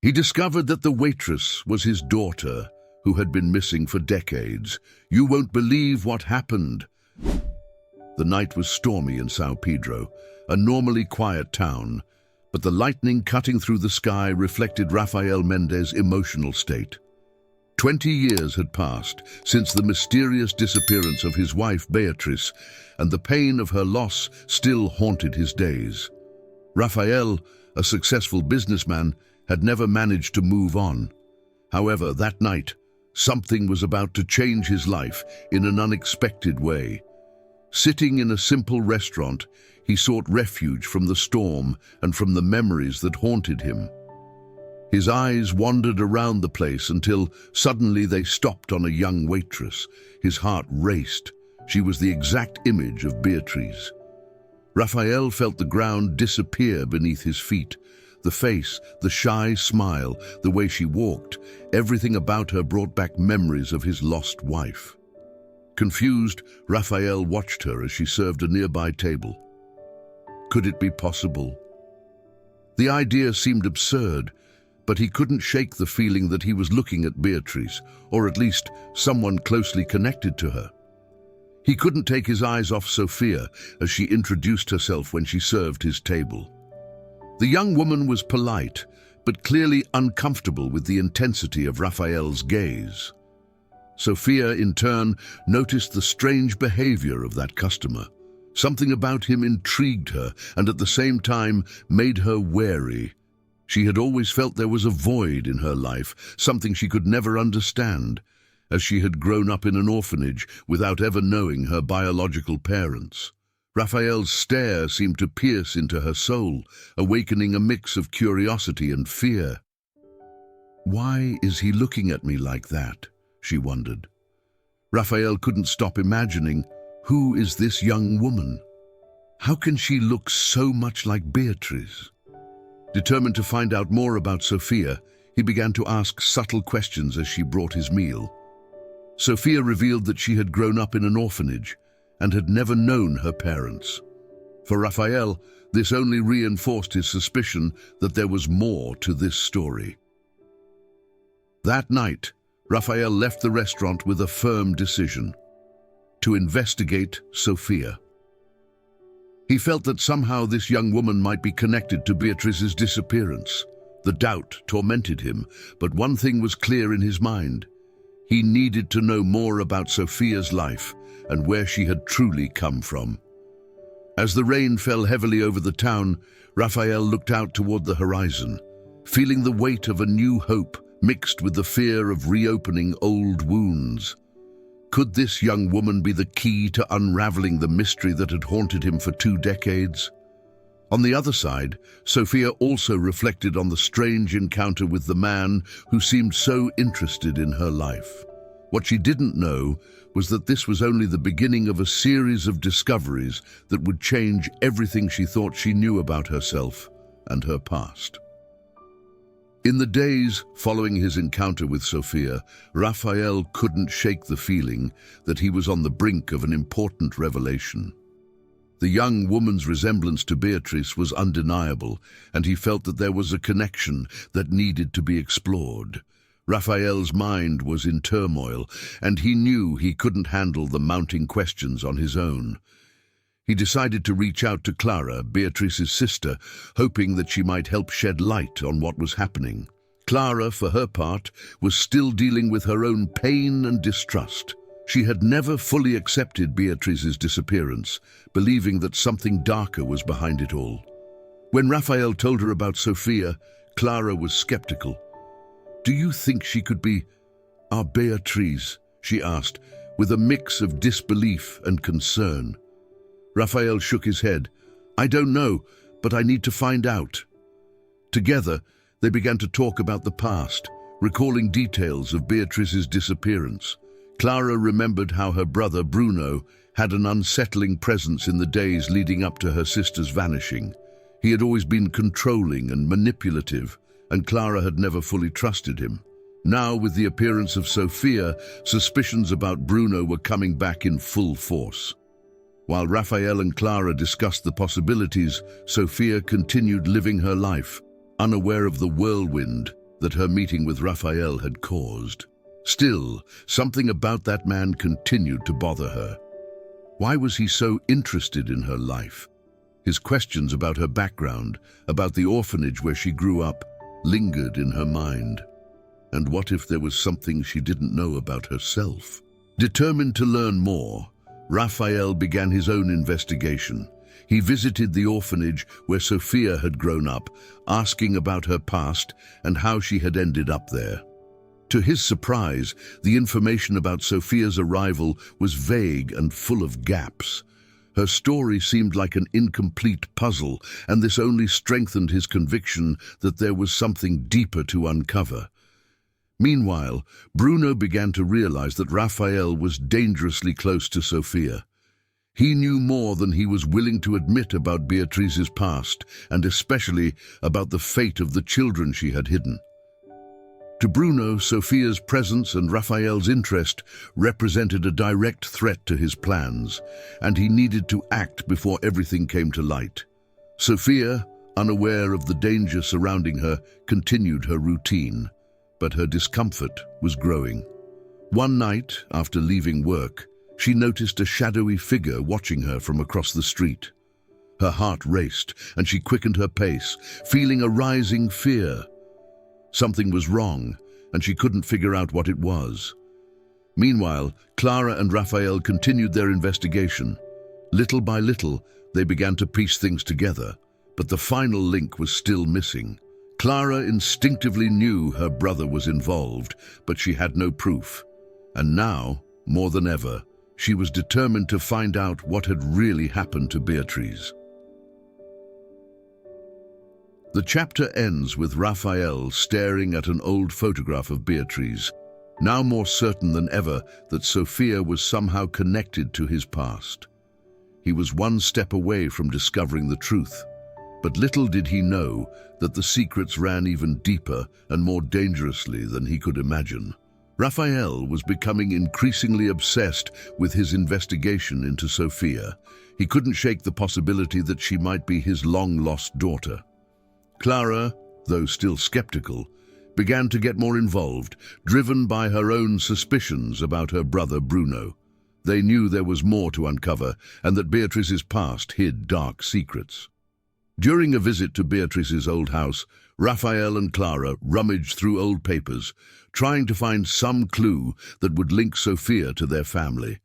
He discovered that the waitress was his daughter, who had been missing for decades. You won't believe what happened. The night was stormy in São Pedro, a normally quiet town, but the lightning cutting through the sky reflected Rafael Mendes's emotional state. 20 years had passed since the mysterious disappearance of his wife Beatrice, and the pain of her loss still haunted his days. Rafael, a successful businessman, had never managed to move on. However, that night, something was about to change his life in an unexpected way. Sitting in a simple restaurant, he sought refuge from the storm and from the memories that haunted him. His eyes wandered around the place until suddenly they stopped on a young waitress. His heart raced. She was the exact image of Beatrice. Rafael felt the ground disappear beneath his feet. The face, the shy smile, the way she walked, everything about her brought back memories of his lost wife. Confused, Rafael watched her as she served a nearby table. Could it be possible? The idea seemed absurd, but he couldn't shake the feeling that he was looking at Beatrice, or at least someone closely connected to her. He couldn't take his eyes off Sophia as she introduced herself when she served his table. The young woman was polite, but clearly uncomfortable with the intensity of Rafael's gaze. Sophia, in turn, noticed the strange behavior of that customer. Something about him intrigued her and at the same time made her wary. She had always felt there was a void in her life, something she could never understand, as she had grown up in an orphanage without ever knowing her biological parents. Rafael's stare seemed to pierce into her soul, awakening a mix of curiosity and fear. Why is he looking at me like that? She wondered. Rafael couldn't stop imagining, who is this young woman? How can she look so much like Beatrice? Determined to find out more about Sophia, he began to ask subtle questions as she brought his meal. Sophia revealed that she had grown up in an orphanage and had never known her parents. For Rafael, this only reinforced his suspicion that there was more to this story. That night, Rafael left the restaurant with a firm decision: to investigate Sophia. He felt that somehow this young woman might be connected to Beatrice's disappearance. The doubt tormented him, but one thing was clear in his mind. He needed to know more about Sophia's life and where she had truly come from. As the rain fell heavily over the town, Rafael looked out toward the horizon, feeling the weight of a new hope mixed with the fear of reopening old wounds. Could this young woman be the key to unraveling the mystery that had haunted him for 2 decades? On the other side, Sophia also reflected on the strange encounter with the man who seemed so interested in her life. What she didn't know was that this was only the beginning of a series of discoveries that would change everything she thought she knew about herself and her past. In the days following his encounter with Sophia, Rafael couldn't shake the feeling that he was on the brink of an important revelation. The young woman's resemblance to Beatrice was undeniable, and he felt that there was a connection that needed to be explored. Rafael's mind was in turmoil, and he knew he couldn't handle the mounting questions on his own. He decided to reach out to Clara, Beatrice's sister, hoping that she might help shed light on what was happening. Clara, for her part, was still dealing with her own pain and distrust. She had never fully accepted Beatrice's disappearance, believing that something darker was behind it all. When Rafael told her about Sophia, Clara was skeptical. "Do you think she could be our Beatrice?" she asked, with a mix of disbelief and concern. Rafael shook his head. "I don't know, but I need to find out." Together, they began to talk about the past, recalling details of Beatrice's disappearance. Clara remembered how her brother Bruno had an unsettling presence in the days leading up to her sister's vanishing. He had always been controlling and manipulative, and Clara had never fully trusted him. Now, with the appearance of Sophia, suspicions about Bruno were coming back in full force. While Rafael and Clara discussed the possibilities, Sophia continued living her life, unaware of the whirlwind that her meeting with Raphael had caused. Still, something about that man continued to bother her. Why was he so interested in her life? His questions about her background, about the orphanage where she grew up, lingered in her mind. And what if there was something she didn't know about herself? Determined to learn more, Raphael began his own investigation. He visited the orphanage where Sophia had grown up, asking about her past and how she had ended up there. To his surprise, the information about Sophia's arrival was vague and full of gaps. Her story seemed like an incomplete puzzle, and this only strengthened his conviction that there was something deeper to uncover. Meanwhile, Bruno began to realize that Raphael was dangerously close to Sophia. He knew more than he was willing to admit about Beatrice's past, and especially about the fate of the children she had hidden. To Bruno, Sophia's presence and Raphael's interest represented a direct threat to his plans, and he needed to act before everything came to light. Sophia, unaware of the danger surrounding her, continued her routine, but her discomfort was growing. One night, after leaving work, she noticed a shadowy figure watching her from across the street. Her heart raced, and she quickened her pace, feeling a rising fear. Something was wrong, and she couldn't figure out what it was. Meanwhile, Clara and Raphael continued their investigation. Little by little, they began to piece things together, but the final link was still missing. Clara instinctively knew her brother was involved, but she had no proof. And now, more than ever, she was determined to find out what had really happened to Beatrice. The chapter ends with Raphael staring at an old photograph of Beatrice, now more certain than ever that Sophia was somehow connected to his past. He was one step away from discovering the truth, but little did he know that the secrets ran even deeper and more dangerously than he could imagine. Raphael was becoming increasingly obsessed with his investigation into Sophia. He couldn't shake the possibility that she might be his long-lost daughter. Clara, though still skeptical, began to get more involved, driven by her own suspicions about her brother Bruno. They knew there was more to uncover, and that Beatrice's past hid dark secrets. During a visit to Beatrice's old house, Raphael and Clara rummaged through old papers, trying to find some clue that would link Sophia to their family.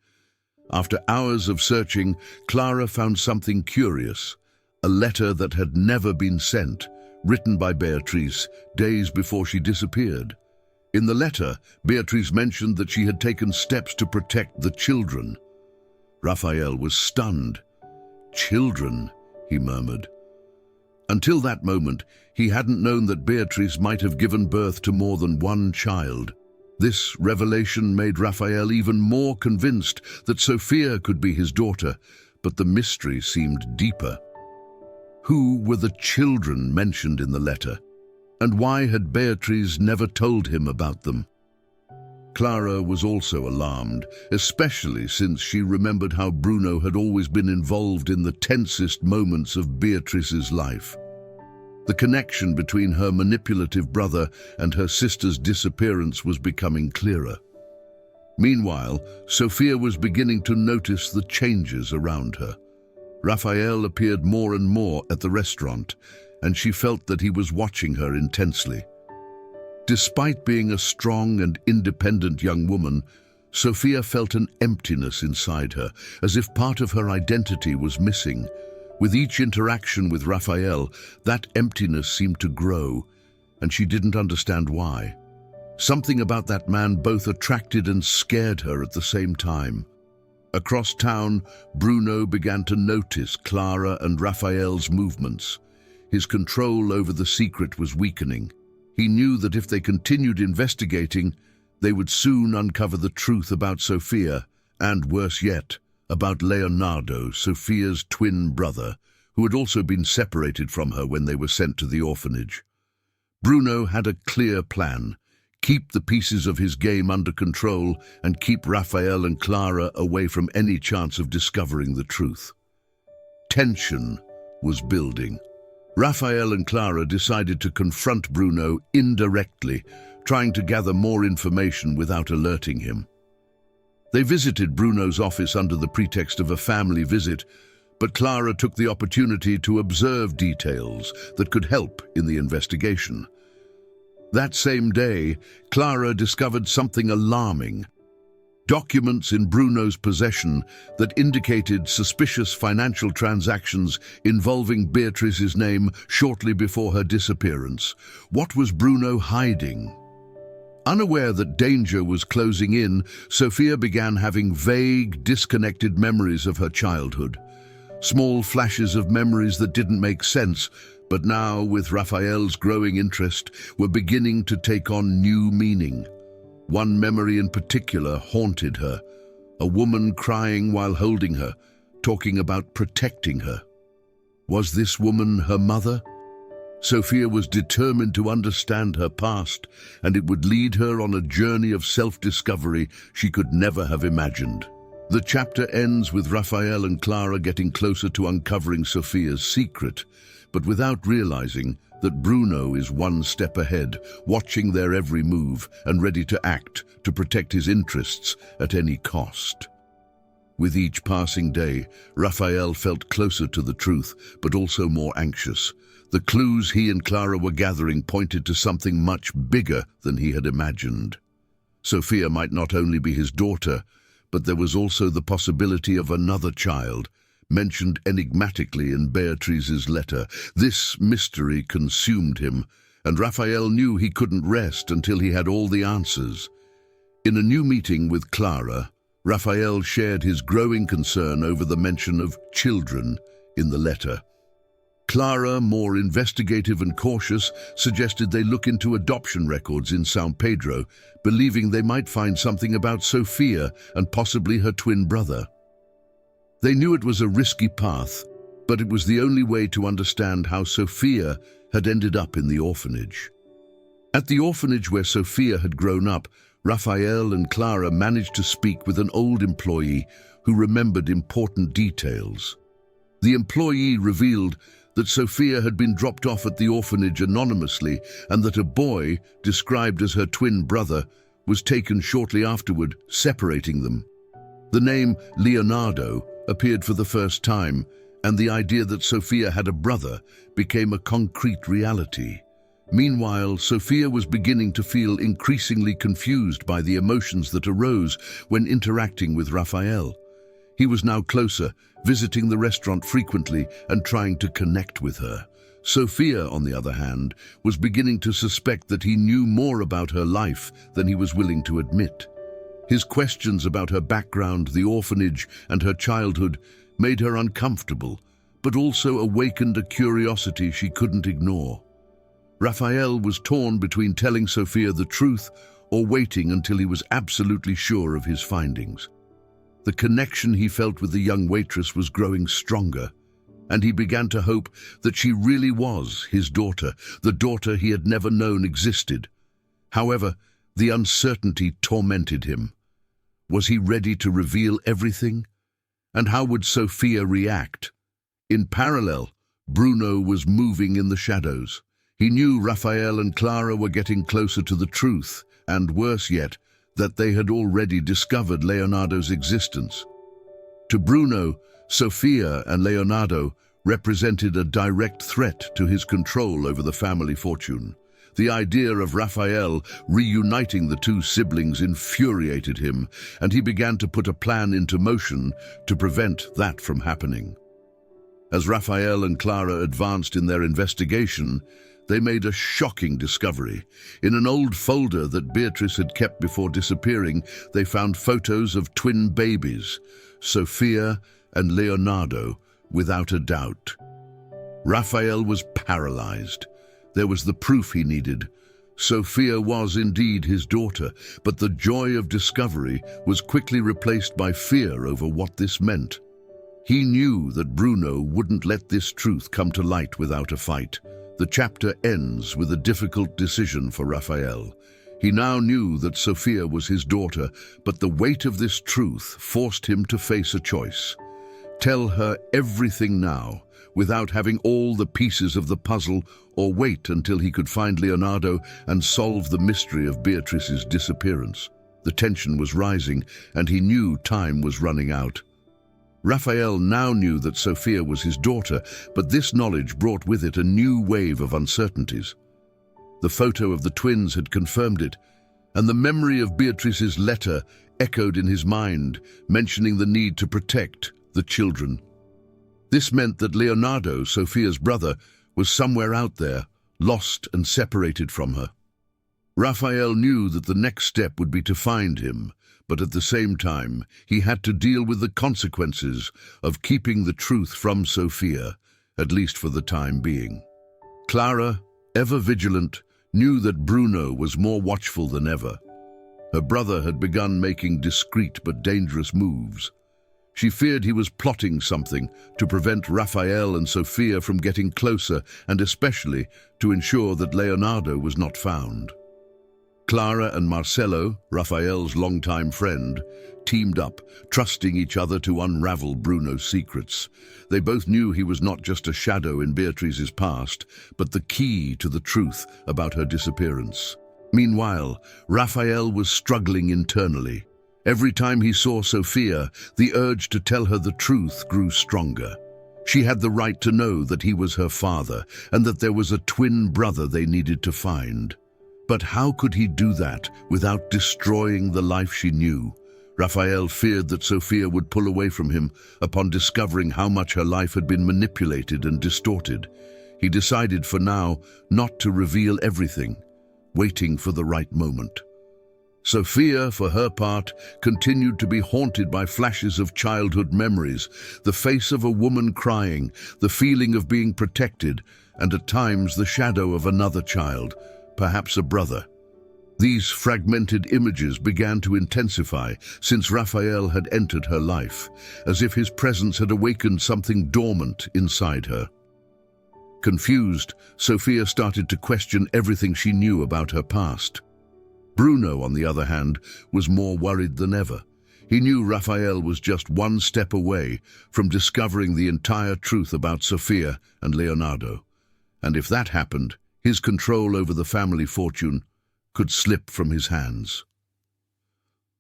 After hours of searching, Clara found something curious, a letter that had never been sent, written by Beatrice days before she disappeared. In the letter, Beatrice mentioned that she had taken steps to protect the children. Raphael was stunned. "Children," he murmured. Until that moment, he hadn't known that Beatrice might have given birth to more than one child. This revelation made Raphael even more convinced that Sophia could be his daughter, but the mystery seemed deeper. Who were the children mentioned in the letter? And why had Beatrice never told him about them? Clara was also alarmed, especially since she remembered how Bruno had always been involved in the tensest moments of Beatrice's life. The connection between her manipulative brother and her sister's disappearance was becoming clearer. Meanwhile, Sophia was beginning to notice the changes around her. Raphael appeared more and more at the restaurant, and she felt that he was watching her intensely. Despite being a strong and independent young woman, Sophia felt an emptiness inside her, as if part of her identity was missing. With each interaction with Raphael, that emptiness seemed to grow, and she didn't understand why. Something about that man both attracted and scared her at the same time. Across town, Bruno began to notice Clara and Raphael's movements. His control over the secret was weakening. He knew that if they continued investigating, they would soon uncover the truth about Sophia, and worse yet, about Leonardo, Sophia's twin brother, who had also been separated from her when they were sent to the orphanage. Bruno had a clear plan: keep the pieces of his game under control and keep Raphael and Clara away from any chance of discovering the truth. Tension was building. Raphael and Clara decided to confront Bruno indirectly, trying to gather more information without alerting him. They visited Bruno's office under the pretext of a family visit, but Clara took the opportunity to observe details that could help in the investigation. That same day, Clara discovered something alarming. Documents in Bruno's possession that indicated suspicious financial transactions involving Beatrice's name shortly before her disappearance. What was Bruno hiding? Unaware that danger was closing in, Sophia began having vague, disconnected memories of her childhood. Small flashes of memories that didn't make sense, but now, with Raphael's growing interest, were beginning to take on new meaning. One memory in particular haunted her, a woman crying while holding her, talking about protecting her. Was this woman her mother? Sophia was determined to understand her past, and it would lead her on a journey of self-discovery she could never have imagined. The chapter ends with Raphael and Clara getting closer to uncovering Sophia's secret, but without realizing that Bruno is one step ahead, watching their every move and ready to act to protect his interests at any cost. With each passing day, Raphael felt closer to the truth, but also more anxious. The clues he and Clara were gathering pointed to something much bigger than he had imagined. Sophia might not only be his daughter, but there was also the possibility of another child, mentioned enigmatically in Beatrice's letter. This mystery consumed him, and Raphael knew he couldn't rest until he had all the answers. In a new meeting with Clara, Raphael shared his growing concern over the mention of children in the letter. Clara, more investigative and cautious, suggested they look into adoption records in São Pedro, believing they might find something about Sophia and possibly her twin brother. They knew it was a risky path, but it was the only way to understand how Sophia had ended up in the orphanage. At the orphanage where Sophia had grown up, Raphael and Clara managed to speak with an old employee who remembered important details. The employee revealed that Sophia had been dropped off at the orphanage anonymously and that a boy, described as her twin brother, was taken shortly afterward, separating them. The name Leonardo appeared for the first time, and the idea that Sophia had a brother became a concrete reality. Meanwhile, Sophia was beginning to feel increasingly confused by the emotions that arose when interacting with Raphael. He was now closer, visiting the restaurant frequently and trying to connect with her. Sophia, on the other hand, was beginning to suspect that he knew more about her life than he was willing to admit. His questions about her background, the orphanage, and her childhood made her uncomfortable, but also awakened a curiosity she couldn't ignore. Raphael was torn between telling Sophia the truth or waiting until he was absolutely sure of his findings. The connection he felt with the young waitress was growing stronger, and he began to hope that she really was his daughter, the daughter he had never known existed. However, the uncertainty tormented him. Was he ready to reveal everything? And how would Sophia react? In parallel, Bruno was moving in the shadows. He knew Raphael and Clara were getting closer to the truth, and worse yet, that they had already discovered Leonardo's existence. To Bruno, Sophia and Leonardo represented a direct threat to his control over the family fortune. The idea of Raphael reuniting the two siblings infuriated him, and he began to put a plan into motion to prevent that from happening. As Raphael and Clara advanced in their investigation, they made a shocking discovery. In an old folder that Beatrice had kept before disappearing, they found photos of twin babies, Sophia and Leonardo, without a doubt. Raphael was paralyzed. There was the proof he needed. Sophia was indeed his daughter, but the joy of discovery was quickly replaced by fear over what this meant. He knew that Bruno wouldn't let this truth come to light without a fight. The chapter ends with a difficult decision for Raphael. He now knew that Sophia was his daughter, but the weight of this truth forced him to face a choice. Tell her everything now, without having all the pieces of the puzzle, or wait until he could find Leonardo and solve the mystery of Beatrice's disappearance. The tension was rising, and he knew time was running out. Raphael now knew that Sophia was his daughter, but this knowledge brought with it a new wave of uncertainties. The photo of the twins had confirmed it, and the memory of Beatrice's letter echoed in his mind, mentioning the need to protect the children. This meant that Leonardo, Sophia's brother, was somewhere out there, lost and separated from her. Raphael knew that the next step would be to find him, but at the same time, he had to deal with the consequences of keeping the truth from Sophia, at least for the time being. Clara, ever vigilant, knew that Bruno was more watchful than ever. Her brother had begun making discreet but dangerous moves. She feared he was plotting something to prevent Raphael and Sophia from getting closer, and especially to ensure that Leonardo was not found. Clara and Marcello, Raphael's longtime friend, teamed up, trusting each other to unravel Bruno's secrets. They both knew he was not just a shadow in Beatrice's past, but the key to the truth about her disappearance. Meanwhile, Raphael was struggling internally. Every time he saw Sophia, the urge to tell her the truth grew stronger. She had the right to know that he was her father, and that there was a twin brother they needed to find. But how could he do that without destroying the life she knew? Raphael feared that Sophia would pull away from him upon discovering how much her life had been manipulated and distorted. He decided for now not to reveal everything, waiting for the right moment. Sophia, for her part, continued to be haunted by flashes of childhood memories, the face of a woman crying, the feeling of being protected, and at times the shadow of another child, perhaps a brother. These fragmented images began to intensify since Raphael had entered her life, as if his presence had awakened something dormant inside her. Confused, Sophia started to question everything she knew about her past. Bruno, on the other hand, was more worried than ever. He knew Raphael was just one step away from discovering the entire truth about Sophia and Leonardo. And if that happened, his control over the family fortune could slip from his hands.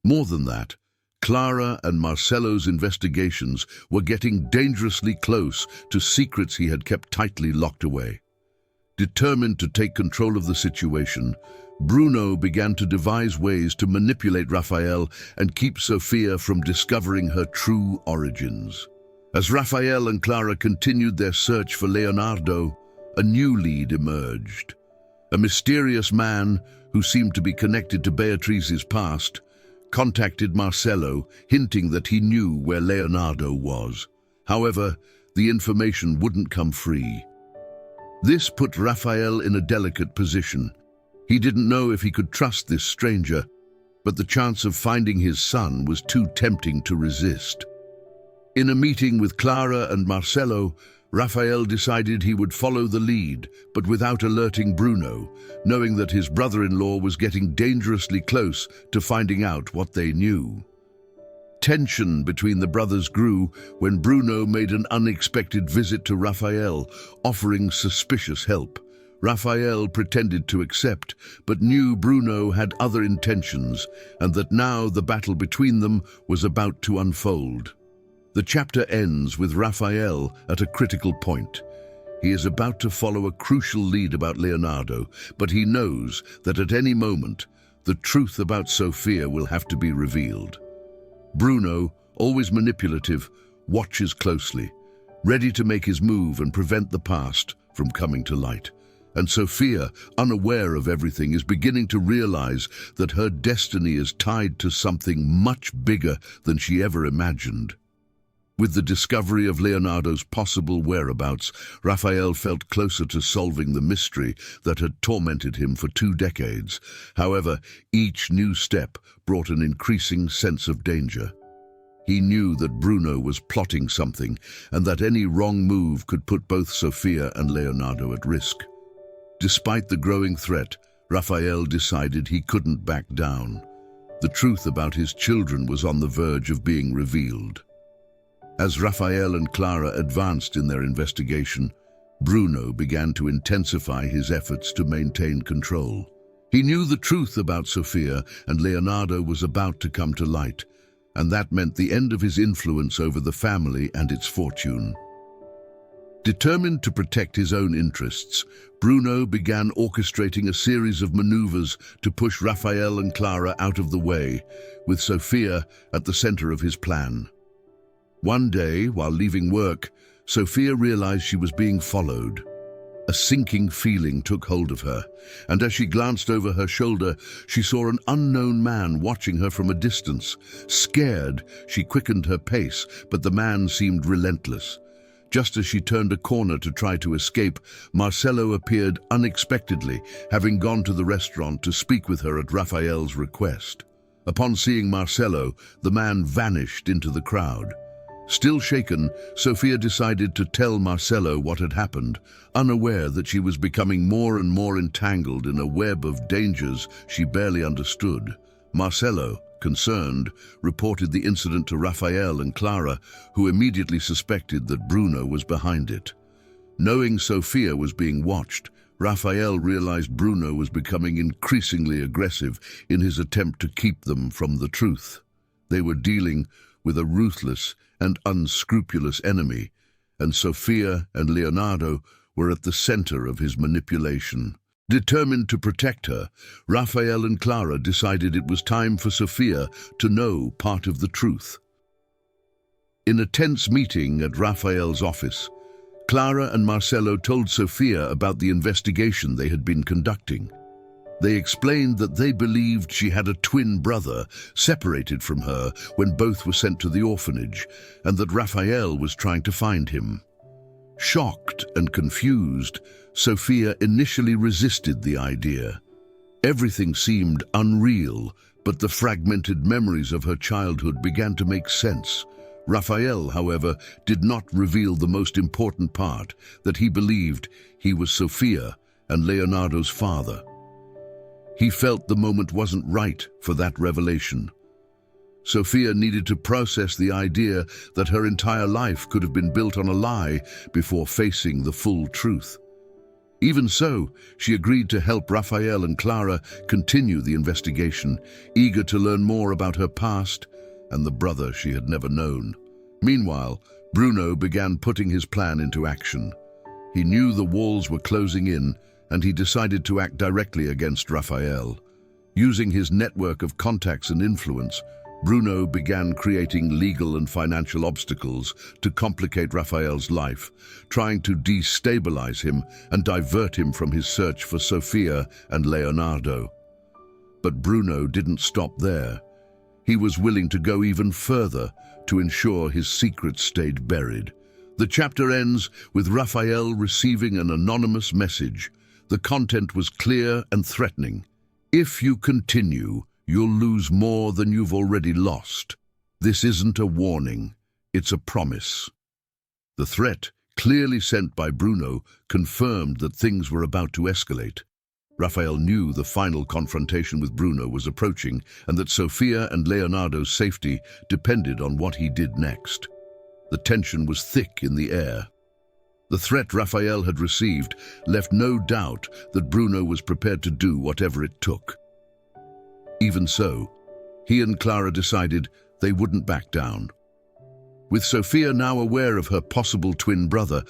More than that, Clara and Marcello's investigations were getting dangerously close to secrets he had kept tightly locked away. Determined to take control of the situation, Bruno began to devise ways to manipulate Raphael and keep Sophia from discovering her true origins. As Raphael and Clara continued their search for Leonardo, a new lead emerged. A mysterious man who seemed to be connected to Beatrice's past contacted Marcello, hinting that he knew where Leonardo was. However, the information wouldn't come free. This put Raphael in a delicate position. He didn't know if he could trust this stranger, but the chance of finding his son was too tempting to resist. In a meeting with Clara and Marcello, Raphael decided he would follow the lead, but without alerting Bruno, knowing that his brother-in-law was getting dangerously close to finding out what they knew. Tension between the brothers grew when Bruno made an unexpected visit to Raphael, offering suspicious help. Raphael pretended to accept, but knew Bruno had other intentions, and that now the battle between them was about to unfold. The chapter ends with Raphael at a critical point. He is about to follow a crucial lead about Leonardo, but he knows that at any moment, the truth about Sophia will have to be revealed. Bruno, always manipulative, watches closely, ready to make his move and prevent the past from coming to light. And Sophia, unaware of everything, is beginning to realize that her destiny is tied to something much bigger than she ever imagined. With the discovery of Leonardo's possible whereabouts, Raphael felt closer to solving the mystery that had tormented him for 2 decades. However, each new step brought an increasing sense of danger. He knew that Bruno was plotting something, and that any wrong move could put both Sophia and Leonardo at risk. Despite the growing threat, Raphael decided he couldn't back down. The truth about his children was on the verge of being revealed. As Raphael and Clara advanced in their investigation, Bruno began to intensify his efforts to maintain control. He knew the truth about Sofia and Leonardo was about to come to light, and that meant the end of his influence over the family and its fortune. Determined to protect his own interests, Bruno began orchestrating a series of maneuvers to push Raphael and Clara out of the way, with Sofia at the center of his plan. One day, while leaving work, Sofia realized she was being followed. A sinking feeling took hold of her, and as she glanced over her shoulder, she saw an unknown man watching her from a distance. Scared, she quickened her pace, but the man seemed relentless. Just as she turned a corner to try to escape, Marcello appeared unexpectedly, having gone to the restaurant to speak with her at Raphael's request. Upon seeing Marcello, the man vanished into the crowd. Still shaken, Sofia decided to tell Marcello what had happened, unaware that she was becoming more and more entangled in a web of dangers she barely understood. Marcello, concerned, reported the incident to Raphael and Clara, who immediately suspected that Bruno was behind it. Knowing Sofia was being watched, Raphael realized Bruno was becoming increasingly aggressive in his attempt to keep them from the truth. They were dealing with a ruthless and unscrupulous enemy, and Sofia and Leonardo were at the center of his manipulation. Determined to protect her, Raphael and Clara decided it was time for Sofia to know part of the truth. In a tense meeting at Raphael's office, Clara and Marcello told Sofia about the investigation they had been conducting. They explained that they believed she had a twin brother separated from her when both were sent to the orphanage, and that Raphael was trying to find him. Shocked and confused, Sofia initially resisted the idea. Everything seemed unreal, but the fragmented memories of her childhood began to make sense. Raphael, however, did not reveal the most important part, that he believed he was Sofia and Leonardo's father. He felt the moment wasn't right for that revelation. Sofia needed to process the idea that her entire life could have been built on a lie before facing the full truth. Even so, she agreed to help Raphael and Clara continue the investigation, eager to learn more about her past and the brother she had never known. Meanwhile, Bruno began putting his plan into action. He knew the walls were closing in, and he decided to act directly against Raphael. Using his network of contacts and influence, Bruno began creating legal and financial obstacles to complicate Raphael's life, trying to destabilize him and divert him from his search for Sofia and Leonardo. But Bruno didn't stop there. He was willing to go even further to ensure his secret stayed buried. The chapter ends with Raphael receiving an anonymous message. The content was clear and threatening. "If you continue, you'll lose more than you've already lost. This isn't a warning, it's a promise." The threat, clearly sent by Bruno, confirmed that things were about to escalate. Raphael knew the final confrontation with Bruno was approaching and that Sofia and Leonardo's safety depended on what he did next. The tension was thick in the air. The threat Raphael had received left no doubt that Bruno was prepared to do whatever it took. Even so, he and Clara decided they wouldn't back down. With Sofia now aware of her possible twin brother,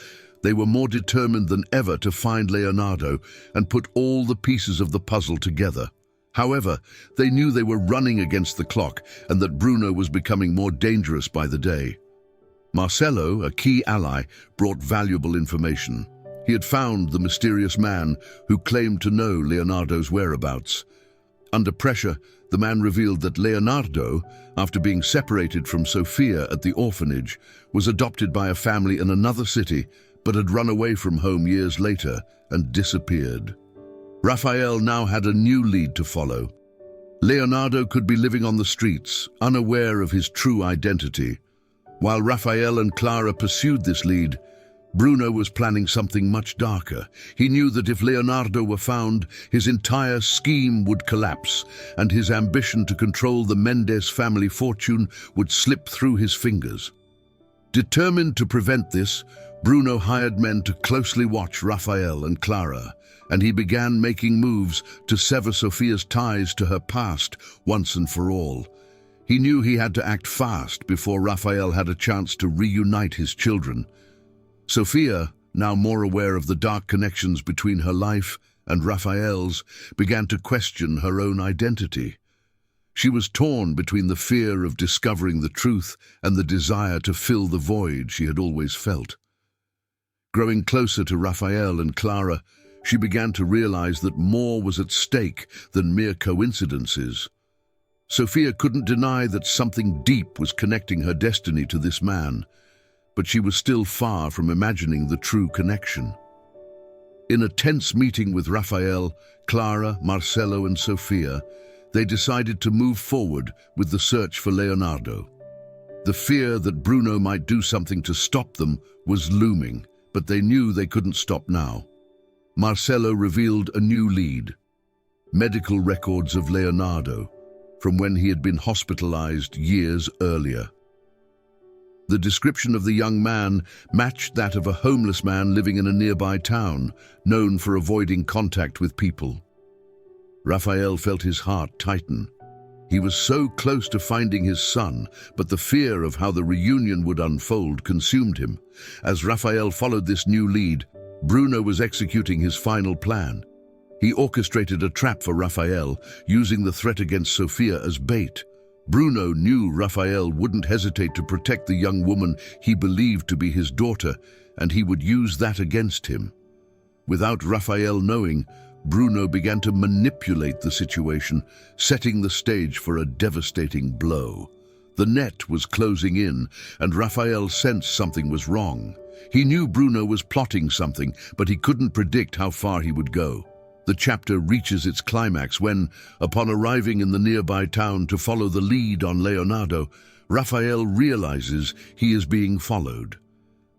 they were more determined than ever to find Leonardo and put all the pieces of the puzzle together. However, they knew they were running against the clock and that Bruno was becoming more dangerous by the day. Marcello, a key ally, brought valuable information. He had found the mysterious man who claimed to know Leonardo's whereabouts. Under pressure, the man revealed that Leonardo, after being separated from Sofia at the orphanage, was adopted by a family in another city, but had run away from home years later and disappeared. Raphael now had a new lead to follow. Leonardo could be living on the streets, unaware of his true identity. While Raphael and Clara pursued this lead, Bruno was planning something much darker. He knew that if Leonardo were found, his entire scheme would collapse, and his ambition to control the Mendez family fortune would slip through his fingers. Determined to prevent this, Bruno hired men to closely watch Raphael and Clara, and he began making moves to sever Sophia's ties to her past once and for all. He knew he had to act fast before Raphael had a chance to reunite his children. Sophia, now more aware of the dark connections between her life and Raphael's, began to question her own identity. She was torn between the fear of discovering the truth and the desire to fill the void she had always felt. Growing closer to Raphael and Clara, she began to realize that more was at stake than mere coincidences. Sophia couldn't deny that something deep was connecting her destiny to this man, but she was still far from imagining the true connection. In a tense meeting with Raphael, Clara, Marcello, and Sophia, they decided to move forward with the search for Leonardo. The fear that Bruno might do something to stop them was looming, but they knew they couldn't stop now. Marcello revealed a new lead: medical records of Leonardo, from when he had been hospitalized years earlier. The description of the young man matched that of a homeless man living in a nearby town, known for avoiding contact with people. Raphael felt his heart tighten. He was so close to finding his son, but the fear of how the reunion would unfold consumed him. As Raphael followed this new lead, Bruno was executing his final plan. He orchestrated a trap for Raphael, using the threat against Sophia as bait. Bruno knew Raphael wouldn't hesitate to protect the young woman he believed to be his daughter, and he would use that against him. Without Raphael knowing, Bruno began to manipulate the situation, setting the stage for a devastating blow. The net was closing in, and Raphael sensed something was wrong. He knew Bruno was plotting something, but he couldn't predict how far he would go. The chapter reaches its climax when, upon arriving in the nearby town to follow the lead on Leonardo, Raphael realizes he is being followed.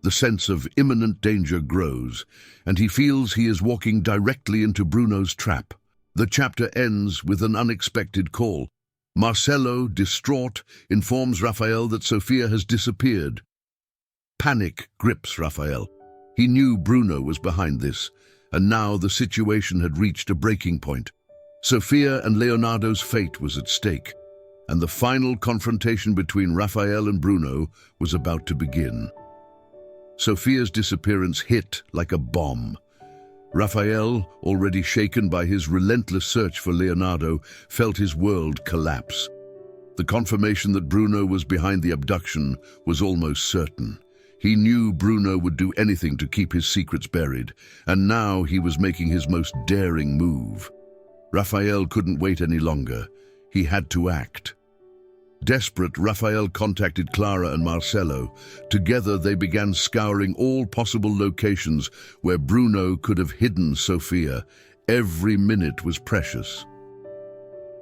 The sense of imminent danger grows, and he feels he is walking directly into Bruno's trap. The chapter ends with an unexpected call. Marcello, distraught, informs Raphael that Sophia has disappeared. Panic grips Raphael. He knew Bruno was behind this, and now the situation had reached a breaking point. Sophia and Leonardo's fate was at stake, and the final confrontation between Raphael and Bruno was about to begin. Sophia's disappearance hit like a bomb. Raphael, already shaken by his relentless search for Leonardo, felt his world collapse. The confirmation that Bruno was behind the abduction was almost certain. He knew Bruno would do anything to keep his secrets buried, and now he was making his most daring move. Raphael couldn't wait any longer. He had to act. Desperate, Raphael contacted Clara and Marcello. Together they began scouring all possible locations where Bruno could have hidden Sophia. Every minute was precious.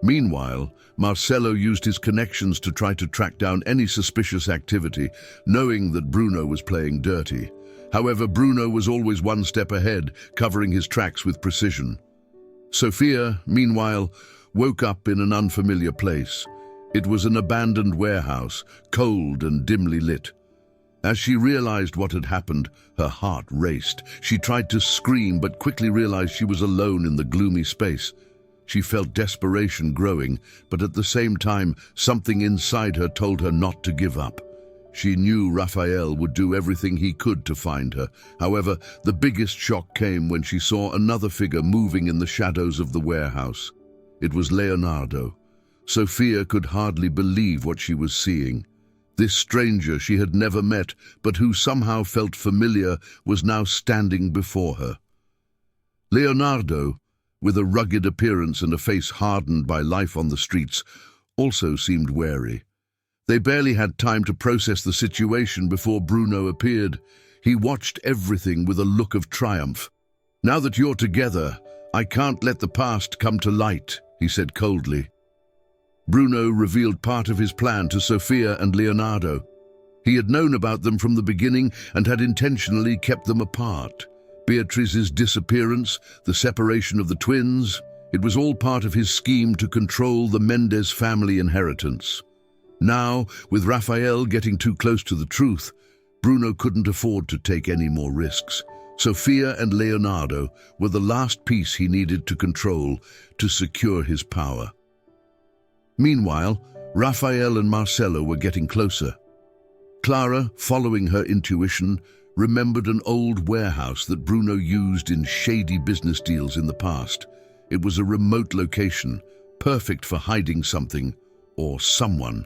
Meanwhile, Marcello used his connections to try to track down any suspicious activity, knowing that Bruno was playing dirty. However, Bruno was always one step ahead, covering his tracks with precision. Sophia, meanwhile, woke up in an unfamiliar place. It was an abandoned warehouse, cold and dimly lit. As she realized what had happened, her heart raced. She tried to scream, but quickly realized she was alone in the gloomy space. She felt desperation growing, but at the same time, something inside her told her not to give up. She knew Raphael would do everything he could to find her. However, the biggest shock came when she saw another figure moving in the shadows of the warehouse. It was Leonardo. Sophia could hardly believe what she was seeing. This stranger she had never met, but who somehow felt familiar, was now standing before her. Leonardo, with a rugged appearance and a face hardened by life on the streets, also seemed wary. They barely had time to process the situation before Bruno appeared. He watched everything with a look of triumph. "Now that you're together, I can't let the past come to light," he said coldly. Bruno revealed part of his plan to Sophia and Leonardo. He had known about them from the beginning and had intentionally kept them apart. Beatrice's disappearance, the separation of the twins, it was all part of his scheme to control the Mendez family inheritance. Now, with Raphael getting too close to the truth, Bruno couldn't afford to take any more risks. Sofia and Leonardo were the last piece he needed to control to secure his power. Meanwhile, Rafael and Marcelo were getting closer. Clara, following her intuition, remembered an old warehouse that Bruno used in shady business deals in the past. It was a remote location, perfect for hiding something or someone.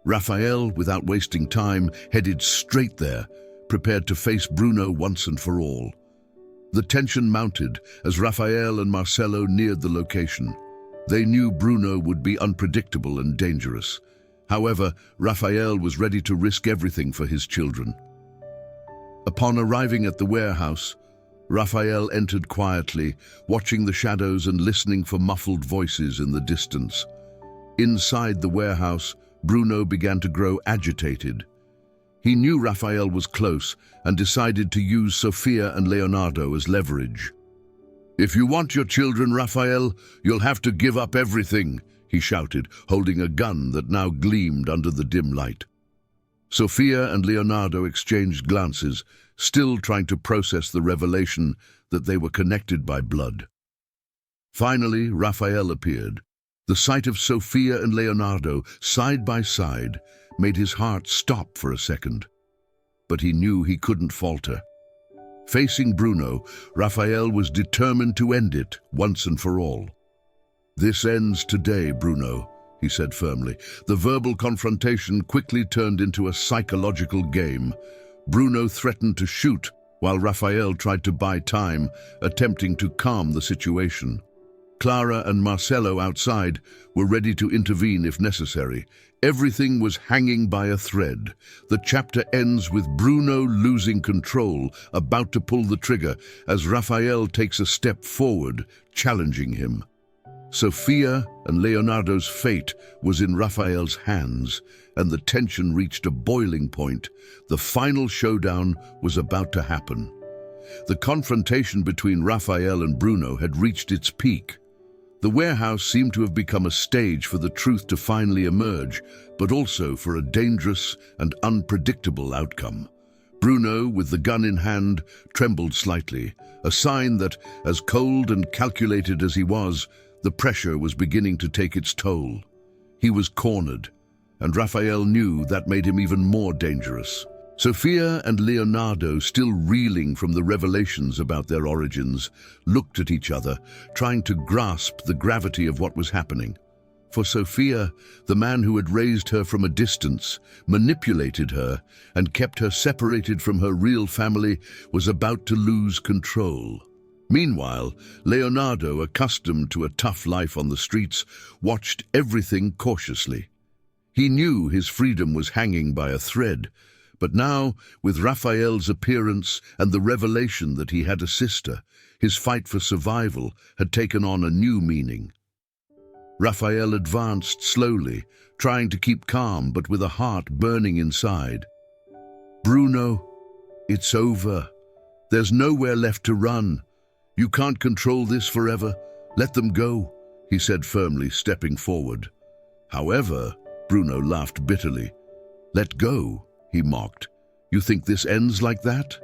Rafael, without wasting time, headed straight there, prepared to face Bruno once and for all. The tension mounted as Rafael and Marcelo neared the location. They knew Bruno would be unpredictable and dangerous. However, Rafael was ready to risk everything for his children. Upon arriving at the warehouse, Rafael entered quietly, watching the shadows and listening for muffled voices in the distance. Inside the warehouse, Bruno began to grow agitated. He knew Rafael was close and decided to use Sofia and Leonardo as leverage. "If you want your children, Rafael, you'll have to give up everything," he shouted, holding a gun that now gleamed under the dim light. Sofia and Leonardo exchanged glances, still trying to process the revelation that they were connected by blood. Finally, Rafael appeared. The sight of Sofia and Leonardo side by side made his heart stop for a second. But he knew he couldn't falter. Facing Bruno, Rafael was determined to end it once and for all. "This ends today, Bruno," he said firmly. The verbal confrontation quickly turned into a psychological game. Bruno threatened to shoot, while Rafael tried to buy time, attempting to calm the situation. Clara and Marcelo outside were ready to intervene if necessary. Everything was hanging by a thread. The chapter ends with Bruno losing control, about to pull the trigger, as Rafael takes a step forward, challenging him. Sofia and Leonardo's fate was in Rafael's hands, and the tension reached a boiling point. The final showdown was about to happen. The confrontation between Rafael and Bruno had reached its peak. The warehouse seemed to have become a stage for the truth to finally emerge, but also for a dangerous and unpredictable outcome. Bruno, with the gun in hand, trembled slightly, a sign that, as cold and calculated as he was, the pressure was beginning to take its toll. He was cornered, and Rafael knew that made him even more dangerous. Sofia and Leonardo, still reeling from the revelations about their origins, looked at each other, trying to grasp the gravity of what was happening. For Sofia, the man who had raised her from a distance, manipulated her, and kept her separated from her real family, was about to lose control. Meanwhile, Leonardo, accustomed to a tough life on the streets, watched everything cautiously. He knew his freedom was hanging by a thread, but now, with Rafael's appearance and the revelation that he had a sister, his fight for survival had taken on a new meaning. Rafael advanced slowly, trying to keep calm but with a heart burning inside. "Bruno, it's over. There's nowhere left to run. You can't control this forever. Let them go," he said firmly, stepping forward. However, Bruno laughed bitterly. "Let go?" he mocked. "You think this ends like that?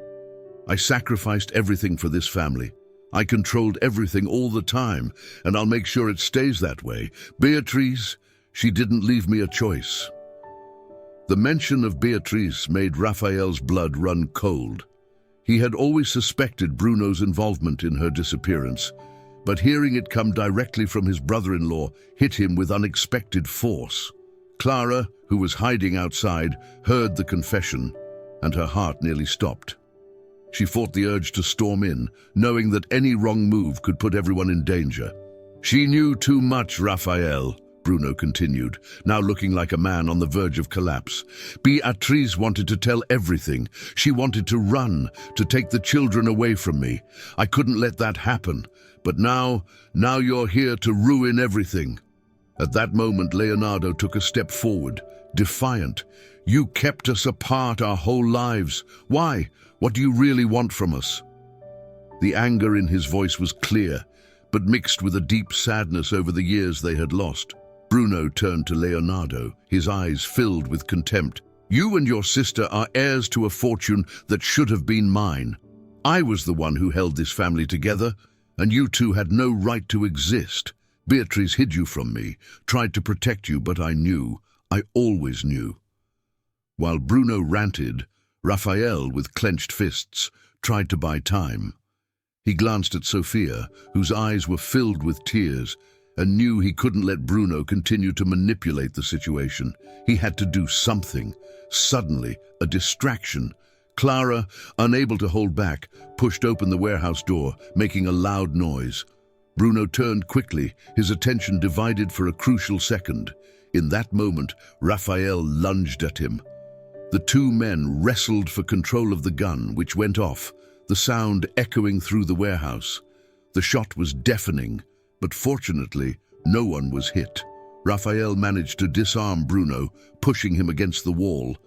I sacrificed everything for this family. I controlled everything all the time, and I'll make sure it stays that way. Beatriz, she didn't leave me a choice." The mention of Beatriz made Rafael's blood run cold. He had always suspected Bruno's involvement in her disappearance, but hearing it come directly from his brother-in-law hit him with unexpected force. Clara, who was hiding outside, heard the confession, and her heart nearly stopped. She fought the urge to storm in, knowing that any wrong move could put everyone in danger. "She knew too much, Rafael," Bruno continued, now looking like a man on the verge of collapse. "Beatriz wanted to tell everything. She wanted to run, to take the children away from me. I couldn't let that happen. But now you're here to ruin everything." At that moment, Leonardo took a step forward, defiant. "You kept us apart our whole lives. Why? What do you really want from us?" The anger in his voice was clear, but mixed with a deep sadness over the years they had lost. Bruno turned to Leonardo, his eyes filled with contempt. You and your sister are heirs to a fortune that should have been mine. I was the one who held this family together, and you two had no right to exist. Beatrice hid you from me, tried to protect you, but I knew. I always knew." While Bruno ranted, Raphael, with clenched fists, tried to buy time. He glanced at Sophia, whose eyes were filled with tears, and knew he couldn't let Bruno continue to manipulate the situation. He had to do something. Suddenly, a distraction. Clara, unable to hold back, pushed open the warehouse door, making a loud noise. Bruno turned quickly, his attention divided for a crucial second. In that moment, Raphael lunged at him. The two men wrestled for control of the gun, which went off, the sound echoing through the warehouse. The shot was deafening, but fortunately, no one was hit. Raphael managed to disarm Bruno, pushing him against the wall.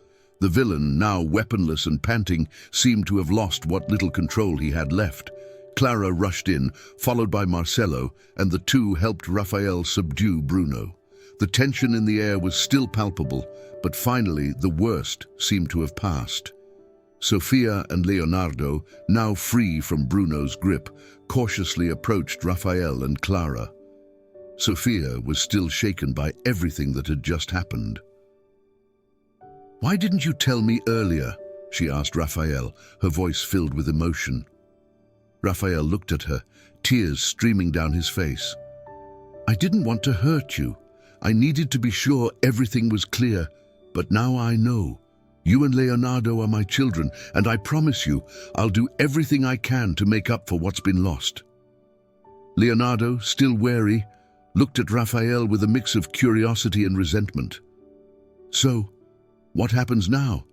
The villain, now weaponless and panting, seemed to have lost what little control he had left. Clara rushed in, followed by Marcelo, and the two helped Raphael subdue Bruno. The tension in the air was still palpable, but finally the worst seemed to have passed. Sophia and Leonardo, now free from Bruno's grip, cautiously approached Raphael and Clara. Sophia was still shaken by everything that had just happened. "Why didn't you tell me earlier?" she asked Raphael, her voice filled with emotion. Raphael looked at her, tears streaming down his face. "I didn't want to hurt you. I needed to be sure everything was clear, but now I know. You and Leonardo are my children, and I promise you, I'll do everything I can to make up for what's been lost." Leonardo, still wary, looked at Raphael with a mix of curiosity and resentment. "So, what happens now?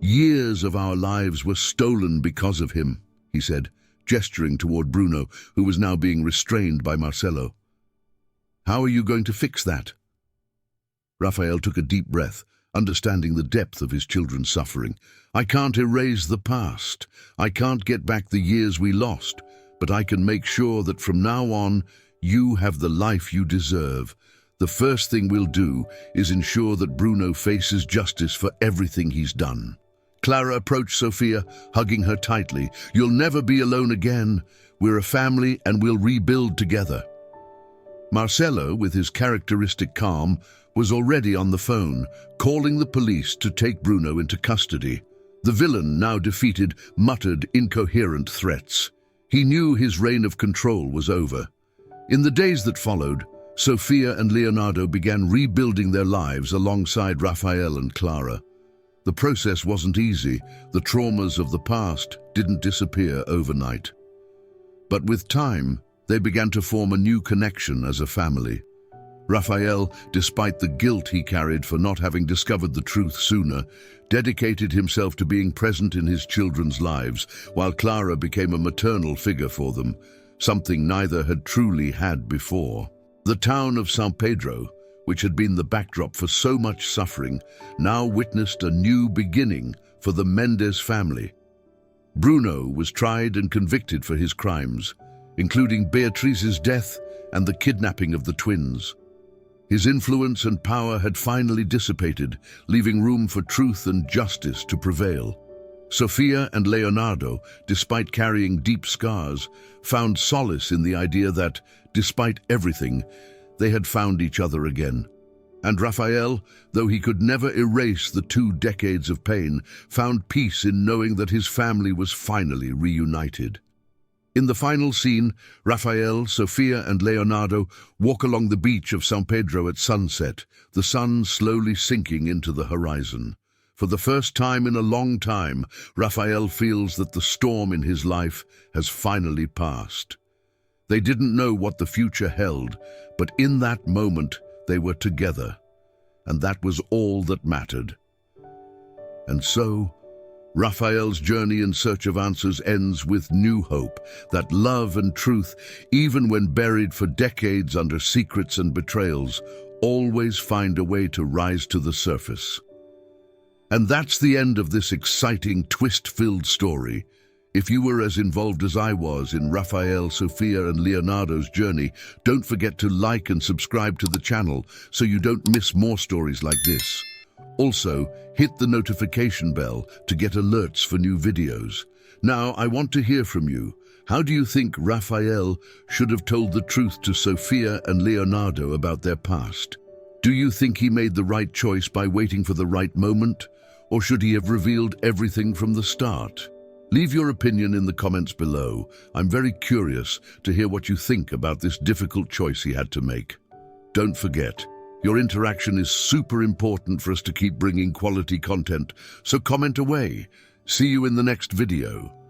Years of our lives were stolen because of him," he said, gesturing toward Bruno, who was now being restrained by Marcelo. "How are you going to fix that?" Raphael took a deep breath, understanding the depth of his children's suffering. "I can't erase the past. I can't get back the years we lost, but I can make sure that from now on, you have the life you deserve. The first thing we'll do is ensure that Bruno faces justice for everything he's done." Clara approached Sophia, hugging her tightly. "You'll never be alone again. We're a family and we'll rebuild together." Marcelo, with his characteristic calm, was already on the phone, calling the police to take Bruno into custody. The villain, now defeated, muttered incoherent threats. He knew his reign of control was over. In the days that followed, Sophia and Leonardo began rebuilding their lives alongside Raphael and Clara. The process wasn't easy. The traumas of the past didn't disappear overnight. But with time, they began to form a new connection as a family. Raphael, despite the guilt he carried for not having discovered the truth sooner, dedicated himself to being present in his children's lives, while Clara became a maternal figure for them, something neither had truly had before. The town of San Pedro, which had been the backdrop for so much suffering, now witnessed a new beginning for the Mendez family. Bruno was tried and convicted for his crimes, including Beatrice's death and the kidnapping of the twins. His influence and power had finally dissipated, leaving room for truth and justice to prevail. Sophia and Leonardo, despite carrying deep scars, found solace in the idea that, despite everything, they had found each other again. And Raphael, though he could never erase the 2 decades of pain, found peace in knowing that his family was finally reunited. In the final scene, Raphael, Sophia, and Leonardo walk along the beach of San Pedro at sunset, the sun slowly sinking into the horizon. For the first time in a long time, Raphael feels that the storm in his life has finally passed. They didn't know what the future held, but in that moment they were together, and that was all that mattered. And so, Raphael's journey in search of answers ends with new hope that love and truth, even when buried for decades under secrets and betrayals, always find a way to rise to the surface. And that's the end of this exciting, twist-filled story. If you were as involved as I was in Raphael, Sophia, and Leonardo's journey, don't forget to like and subscribe to the channel so you don't miss more stories like this. Also, hit the notification bell to get alerts for new videos. Now, I want to hear from you. How do you think Raphael should have told the truth to Sofia and Leonardo about their past? Do you think he made the right choice by waiting for the right moment? Or should he have revealed everything from the start? Leave your opinion in the comments below. I'm very curious to hear what you think about this difficult choice he had to make. Don't forget, your interaction is super important for us to keep bringing quality content, so comment away. See you in the next video.